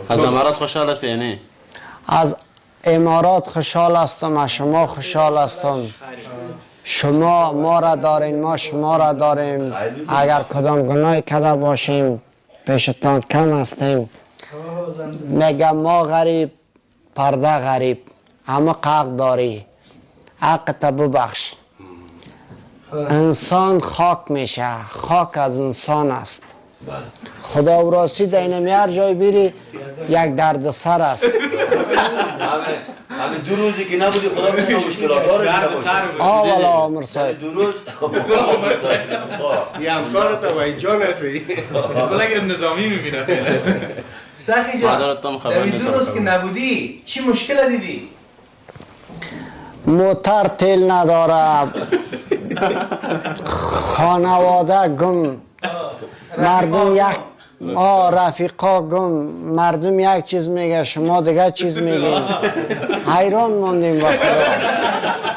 از امارات خوشحال هستی یعنی؟ از امارات خوشحال هستم، از شما خوشحال هستم. شما ما را دارین، ما شما را داریم. اگر کدام گناه کرده باشیم پیشتان کم هستیم. میگم ما غریب پرده غریب، همه حق داری، حق تا ببخش. انسان خاک میشه، خاک از انسان است. خدا و راستی دینمی هر جای بیری یک درد سر است. همین 2 روزی که نبودی خدا میتونه مشکلات ها رو والا عمر صاحب 2 روز یه همکار تا باید جان هستی کلاگر نظامی میبینه سخی جان مادرتان خبر در نیست 2 روز که نبودی چی مشکل دیدی؟ موتر تیل نداره، خانواده گم، مردم یک رفیقا گم، مردم یک چیز میگه شما دیگه چیز میگین. حیران موندیم با خدا.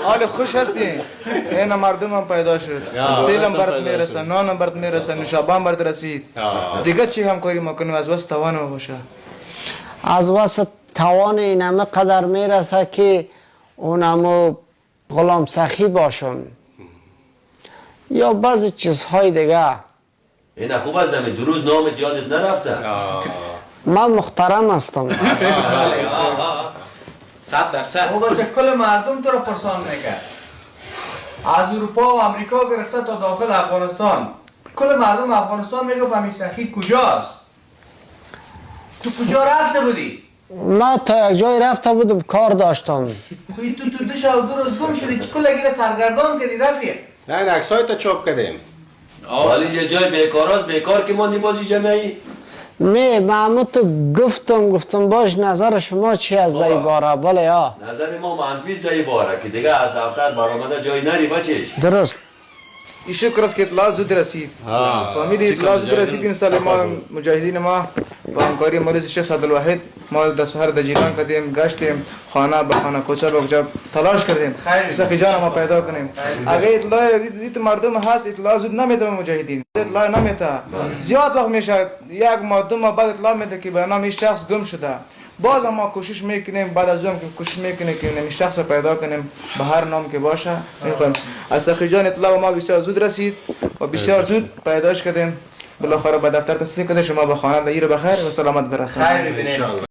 حال خوش هستی؟ این مردم هم پیدا شد، تیلم برات میرسه، نانم برات میرسه، نوشابه برات رسید. دیگه چی همکاری ما کنیم از واسه توان ما باشه؟ از واسه توان این همه قدر میرسه که اونمو غلام سخی باشون یا بعضی چیزهای دیگه. این خوب است همین 2 روز نامت یادت نرفته. من محترم هستم. 100%. او بچه کل مردم تو رو پرسان میکرد، از اروپا و امریکا گرفته تا داخل افغانستان کل مردم افغانستان میگفت همین سخی کجاست؟ تو کجا رفته بودی؟ من تا یک جای رفته بودم کار داشتم. خوی تو 2 شب و 2 روز گم شدی چی کل گیره سرگردان کردی رفیق؟ نه این عکسای تا چاپ کردیم ولی یه جای بیکار است، بیکار که ما نبازی جمعی. نه محمود تو گفتم باش نظر شما چی از دی باره؟ بله ها نظر ما منفی است در باره که دیگه از دفتر برآمده جای نری بچش. درست. این شکر است که اطلاع زود رسید. فهمیدی اطلاع زود رسید این سال ما مجاهدین ما با همکاری مولوی شیخ عبدالواحد ما در سحر در جیلان کردیم، گشتیم خانه به خانه، کوچه به کوچه تلاش کردیم سخی جان ما پیدا کنیم. اگه اطلاع ایت مردم هست اطلاع زود نمیده به مجاهدین، اطلاع نمیده. زیاد وقت میشه 1 ماه 2 ماه بعد اطلاع میده که به نام این شخص گم شده. باز ما کوشش میکنیم بعد از اون که کوشش میکنیم که این شخص پیدا کنیم به هر نام که باشه. از سخی جان اطلاع ما بسیار زود رسید و بسیار زود پیداش کردیم. بالاخره به دفتر تسلیم کردیم. شما به خانه دیر بخیر و سلامت برسید. خیر ببینید.